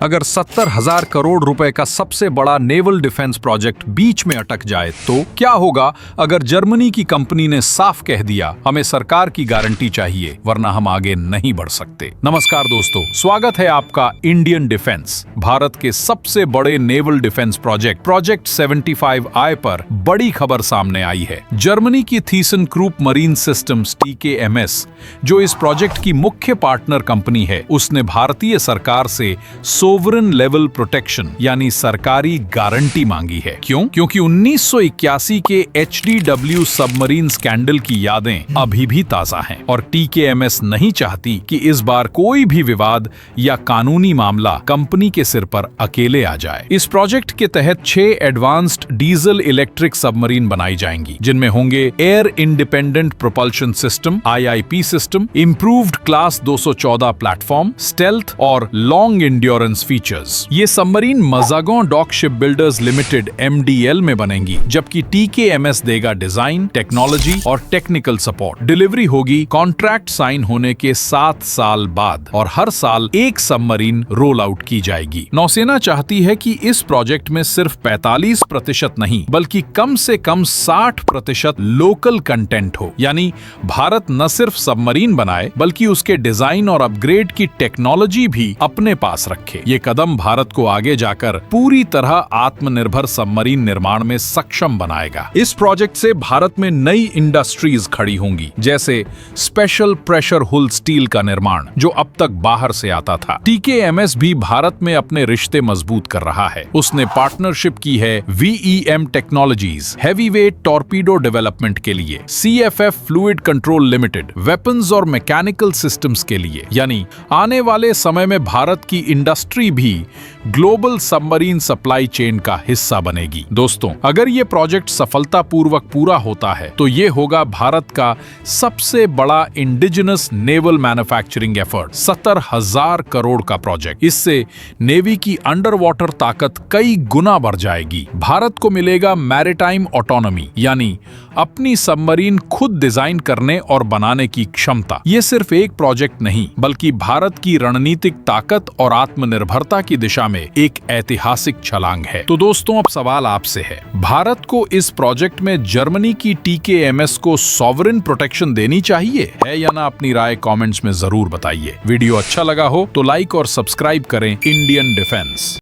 अगर 70,000 करोड़ रुपए का सबसे बड़ा नेवल डिफेंस प्रोजेक्ट बीच में अटक जाए तो क्या होगा अगर जर्मनी की कंपनी ने साफ कह दिया हमें सरकार की गारंटी चाहिए वरना हम आगे नहीं बढ़ सकते। नमस्कार दोस्तों, स्वागत है आपका इंडियन डिफेंस। भारत के सबसे बड़े नेवल डिफेंस प्रोजेक्ट 75I पर बड़ी खबर सामने आई है। जर्मनी की थीसन क्रूप मरीन सिस्टम्स TKMS, जो इस प्रोजेक्ट की मुख्य पार्टनर कंपनी है, उसने भारतीय सरकार से सोवरेन लेवल प्रोटेक्शन यानी सरकारी गारंटी मांगी है। क्यों? क्योंकि 1981 के HDW सबमरीन स्कैंडल की यादें अभी भी ताजा हैं और TKMS नहीं चाहती कि इस बार कोई भी विवाद या कानूनी मामला कंपनी के सिर पर अकेले आ जाए। इस प्रोजेक्ट के तहत 6 एडवांस्ड डीजल इलेक्ट्रिक सबमरीन बनाई जाएंगी, जिनमें होंगे air independent propulsion system IIP system, improved class 214 platform, stealth और लॉन्ग एंड्योरेंस फीचर्स। ये submarine Mazagon dock ship builders limited MDL में बनेंगी, जबकि TKMS देगा डिजाइन, टेक्नोलॉजी और टेक्निकल सपोर्ट। डिलीवरी होगी कॉन्ट्रैक्ट साइन होने के 7 साल बाद और हर साल एक सबमरीन रोल आउट की जाएगी। नौसेना चाहती है कि इस प्रोजेक्ट में सिर्फ 45% नहीं बल्कि कम से कम 60% लोकल कंटेंट हो, यानी भारत न सिर्फ सबमरीन बनाए बल्कि उसके डिजाइन और अपग्रेड की टेक्नोलॉजी भी अपने पास रखे। ये कदम भारत को आगे जाकर पूरी तरह आत्मनिर्भर सबमरीन निर्माण में सक्षम बनाएगा। इस प्रोजेक्ट से भारत में नई इंडस्ट्रीज खड़ी होंगी, जैसे स्पेशल प्रेशर हुल स्टील का निर्माण, जो अब तक बाहर से आता था। TKMS भी भारत में अपने रिश्ते मजबूत कर रहा है। उसने पार्टनरशिप की है VEM technologies, heavyweight torpedo development के लिए, CFF fluid control limited, weapons और मैकेनिकल सिस्टम्स के लिए। यानी आने वाले समय में भारत की इंडस्ट्री भी ग्लोबल सबमरीन सप्लाई चेन का हिस्सा बनेगी। दोस्तों, अगर ये प्रोजेक्ट सफलतापूर्वक पूरा होता है तो ये होगा भारत का सबसे बड़ा indigenous naval manufacturing effort. 70,000 crore का प्रोजेक्ट। इससे नेवी की अंडर वाटर ताकत कई गुना बढ़ जाएगी। भारत को मिलेगा मैरिटाइम ऑटोनॉमी, यानी अपनी सबमरीन खुद डिजाइन करने और बनाने की क्षमता। ये सिर्फ एक प्रोजेक्ट नहीं बल्कि भारत की रणनीतिक ताकत और आत्मनिर्भरता की दिशा में एक ऐतिहासिक छलांग है। तो दोस्तों, अब सवाल आपसे है, भारत को इस प्रोजेक्ट में जर्मनी की TKMS को सॉवरेन प्रोटेक्शन देनी चाहिए है या ना? अपनी राय कमेंट्स में जरूर बताइए। वीडियो अच्छा लगा हो तो लाइक और सब्सक्राइब करें इंडियन डिफेंस।